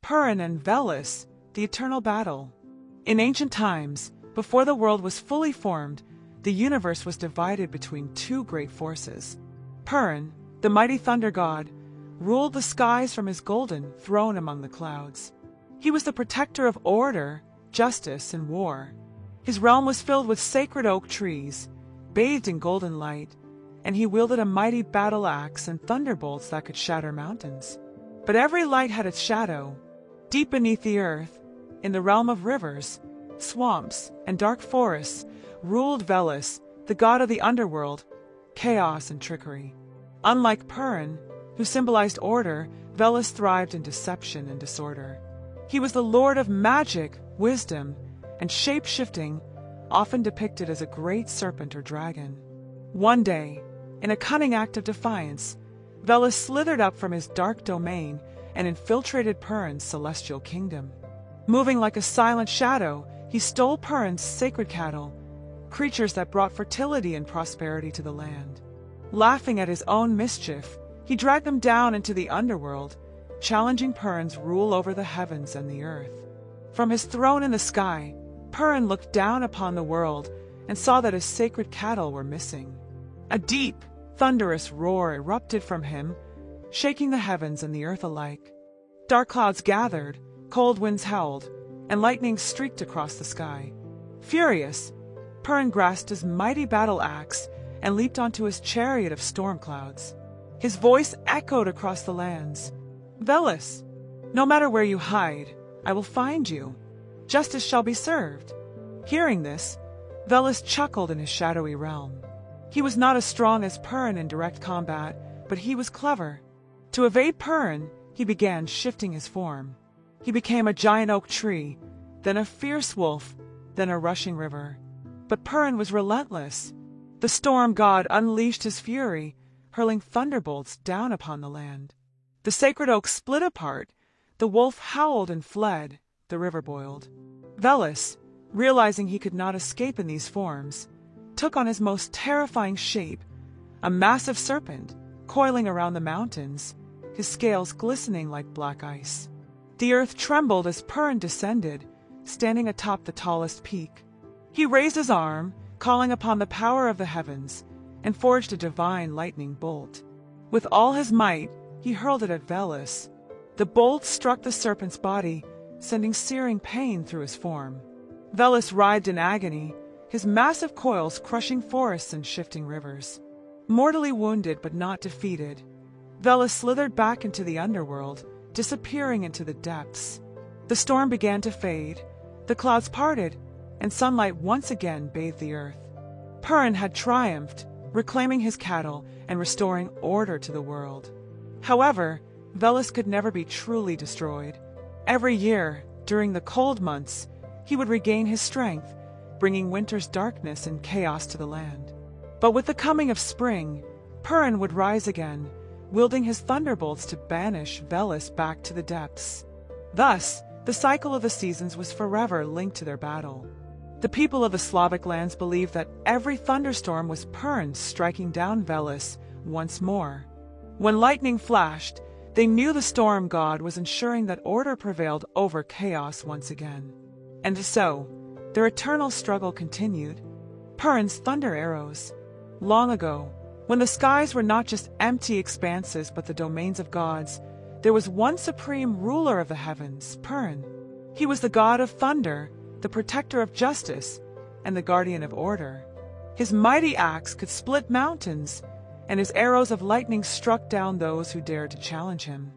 Purin and Veles, the eternal battle. In ancient times, before the world was fully formed, the universe was divided between two great forces. Purin, the mighty thunder god, ruled the skies from his golden throne among the clouds. He was the protector of order, justice, and war. His realm was filled with sacred oak trees, bathed in golden light, and he wielded a mighty battle axe and thunderbolts that could shatter mountains. But every light had its shadow. Deep beneath the earth, in the realm of rivers, swamps, and dark forests, ruled Veles, the god of the underworld, chaos and trickery. Unlike Purin, who symbolized order, Veles thrived in deception and disorder. He was the lord of magic, wisdom, and shape-shifting, often depicted as a great serpent or dragon. One day, in a cunning act of defiance, Veles slithered up from his dark domain and infiltrated Purin's celestial kingdom. Moving like a silent shadow, he stole Purin's sacred cattle, creatures that brought fertility and prosperity to the land. Laughing at his own mischief, he dragged them down into the underworld, challenging Purin's rule over the heavens and the earth. From his throne in the sky, Purin looked down upon the world and saw that his sacred cattle were missing. A deep, thunderous roar erupted from him, shaking the heavens and the earth alike. Dark clouds gathered, cold winds howled, and lightning streaked across the sky. Furious, Purin grasped his mighty battle axe and leaped onto his chariot of storm clouds. His voice echoed across the lands. "Veles, no matter where you hide, I will find you. Justice shall be served." Hearing this, Veles chuckled in his shadowy realm. He was not as strong as Purin in direct combat, but he was clever. To evade Purin, he began shifting his form. He became a giant oak tree, then a fierce wolf, then a rushing river. But Purin was relentless. The storm god unleashed his fury, hurling thunderbolts down upon the land. The sacred oak split apart, the wolf howled and fled, the river boiled. Veles, realizing he could not escape in these forms, took on his most terrifying shape, a massive serpent, coiling around the mountains, his scales glistening like black ice. The earth trembled as Purin descended, standing atop the tallest peak. He raised his arm, calling upon the power of the heavens, and forged a divine lightning bolt. With all his might, he hurled it at Veles. The bolt struck the serpent's body, sending searing pain through his form. Veles writhed in agony, his massive coils crushing forests and shifting rivers. Mortally wounded but not defeated, Veles slithered back into the underworld, disappearing into the depths. The storm began to fade, the clouds parted, and sunlight once again bathed the earth. Purin had triumphed, reclaiming his cattle and restoring order to the world. However, Veles could never be truly destroyed. Every year, during the cold months, he would regain his strength, bringing winter's darkness and chaos to the land. But with the coming of spring, Purin would rise again, wielding his thunderbolts to banish Veles back to the depths. Thus, the cycle of the seasons was forever linked to their battle. The people of the Slavic lands believed that every thunderstorm was Purin striking down Veles once more. When lightning flashed, they knew the storm god was ensuring that order prevailed over chaos once again. And so, their eternal struggle continued. Purin's thunder arrows. Long ago, when the skies were not just empty expanses but the domains of gods, there was one supreme ruler of the heavens, Purin. He was the god of thunder, the protector of justice, and the guardian of order. His mighty axe could split mountains, and his arrows of lightning struck down those who dared to challenge him.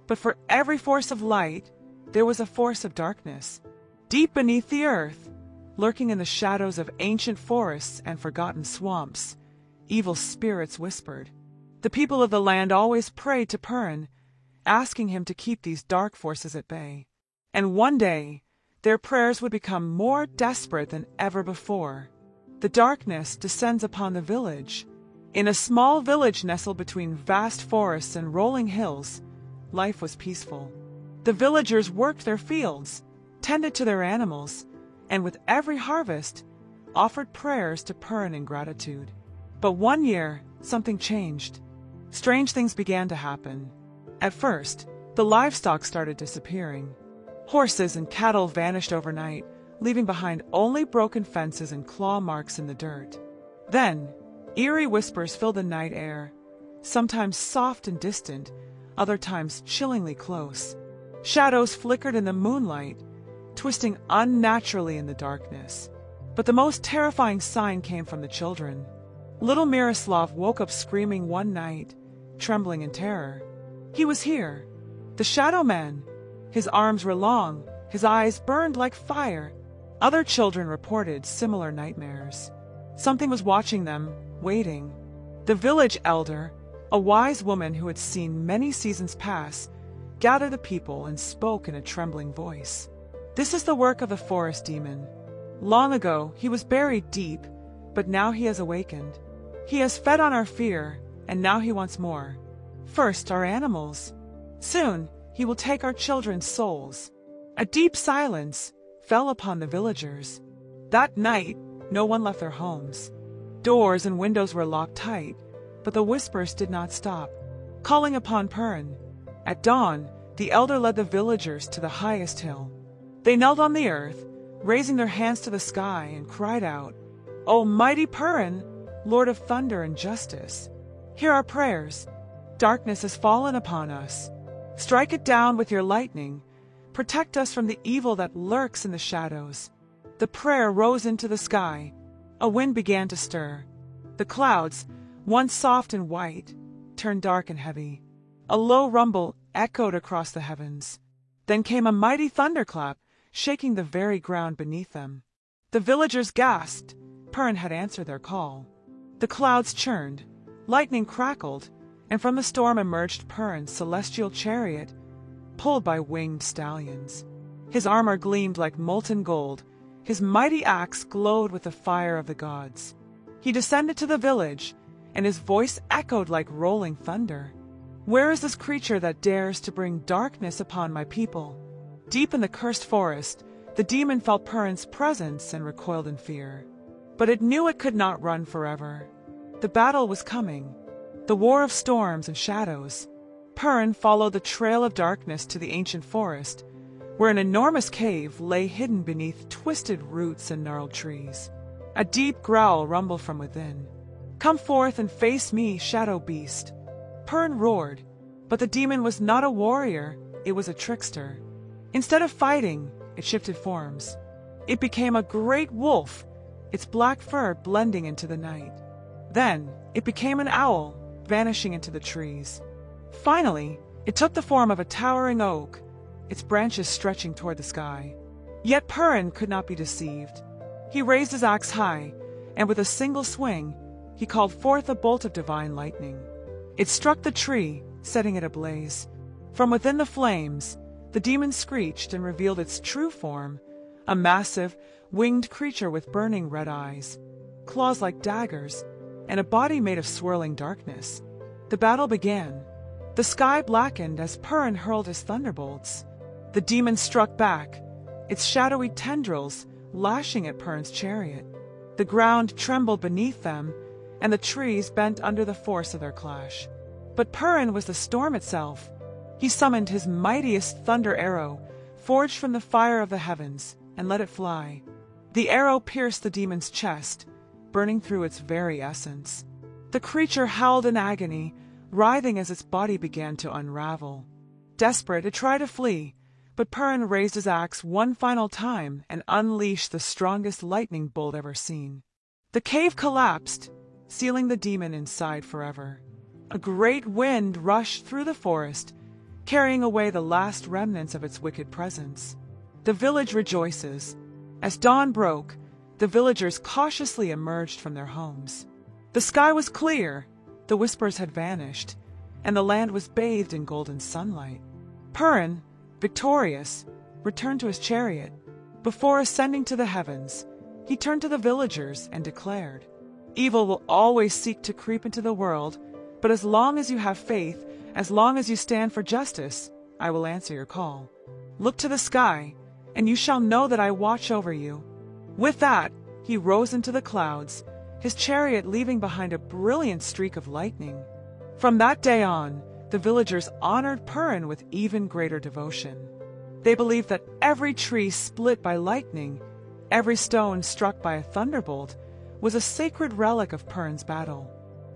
But for every force of light, there was a force of darkness. Deep beneath the earth, lurking in the shadows of ancient forests and forgotten swamps, evil spirits whispered. The people of the land always prayed to Purin, asking him to keep these dark forces at bay. And one day, their prayers would become more desperate than ever before. The darkness descends upon the village. In a small village nestled between vast forests and rolling hills, life was peaceful. The villagers worked their fields, tended to their animals, and with every harvest, offered prayers to Purin in gratitude. But one year, something changed. Strange things began to happen. At first, The livestock started disappearing. Horses and cattle vanished overnight, leaving behind only broken fences and claw marks in the dirt. Then, eerie whispers filled the night air, sometimes soft and distant, other times chillingly close. Shadows flickered in the moonlight, twisting unnaturally in the darkness. But the most terrifying sign came from the children. Little Miroslav woke up screaming one night, trembling in terror. He was here, the Shadow Man. His arms were long, his eyes burned like fire. Other children reported similar nightmares. Something was watching them, waiting. The village elder, a wise woman who had seen many seasons pass, gathered the people and spoke in a trembling voice. This is the work of the forest demon. Long ago, he was buried deep, but now he has awakened. He has fed on our fear, and now he wants more. First, our animals. Soon, he will take our children's souls. A deep silence fell upon the villagers. That night, no one left their homes. Doors and windows were locked tight, but the whispers did not stop, calling upon Purin. At dawn, the elder led the villagers to the highest hill. They knelt on the earth, raising their hands to the sky, and cried out, "O mighty Purin, Lord of thunder and justice, hear our prayers. Darkness has fallen upon us. Strike it down with your lightning. Protect us from the evil that lurks in the shadows." The prayer rose into the sky. A wind began to stir. The clouds, once soft and white, turned dark and heavy. A low rumble echoed across the heavens. Then came a mighty thunderclap, shaking the very ground beneath them. The villagers gasped. Purin had answered their call. The clouds churned, lightning crackled, and from the storm emerged Purin's celestial chariot, pulled by winged stallions. His armor gleamed like molten gold. His mighty axe glowed with the fire of the gods. He descended to the village, and his voice echoed like rolling thunder. "Where is this creature that dares to bring darkness upon my people?" Deep in the cursed forest, the demon felt Purin's presence and recoiled in fear. But it knew it could not run forever. The battle was coming, the war of storms and shadows. Purin followed the trail of darkness to the ancient forest, where an enormous cave lay hidden beneath twisted roots and gnarled trees. A deep growl rumbled from within. "Come forth and face me, shadow beast." Purin roared, but the demon was not a warrior, it was a trickster. Instead of fighting, it shifted forms. It became a great wolf, its black fur blending into the night. Then it became an owl, vanishing into the trees. Finally, it took the form of a towering oak, its branches stretching toward the sky. Yet Purin could not be deceived. He raised his axe high, and with a single swing, he called forth a bolt of divine lightning. It struck the tree, setting it ablaze. From within the flames, the demon screeched and revealed its true form, a massive, winged creature with burning red eyes, claws like daggers, and a body made of swirling darkness. The battle began. The sky blackened as Purin hurled his thunderbolts. The demon struck back, its shadowy tendrils lashing at Purin's chariot. The ground trembled beneath them, and the trees bent under the force of their clash. But Purin was the storm itself. He summoned his mightiest thunder arrow, forged from the fire of the heavens, and let it fly. The arrow pierced the demon's chest, burning through its very essence. The creature howled in agony, writhing as its body began to unravel. Desperate, it tried to flee, but Purin raised his axe one final time and unleashed the strongest lightning bolt ever seen. The cave collapsed, sealing the demon inside forever. A great wind rushed through the forest, carrying away the last remnants of its wicked presence. The village rejoices. As dawn broke, the villagers cautiously emerged from their homes. The sky was clear, the whispers had vanished, and the land was bathed in golden sunlight. Purin, victorious, returned to his chariot. Before ascending to the heavens, he turned to the villagers and declared, "Evil will always seek to creep into the world, but as long as you have faith, as long as you stand for justice, I will answer your call. Look to the sky, and you shall know that I watch over you." With that, he rose into the clouds, his chariot leaving behind a brilliant streak of lightning. From that day on, the villagers honored Purin with even greater devotion. They believed that every tree split by lightning, every stone struck by a thunderbolt, was a sacred relic of Purin's battle.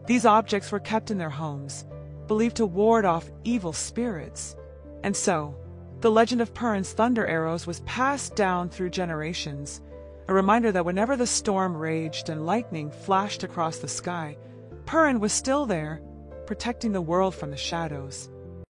These objects were kept in their homes, believed to ward off evil spirits. And so, the legend of Purin's thunder arrows was passed down through generations, a reminder that whenever the storm raged and lightning flashed across the sky, Purin was still there, protecting the world from the shadows.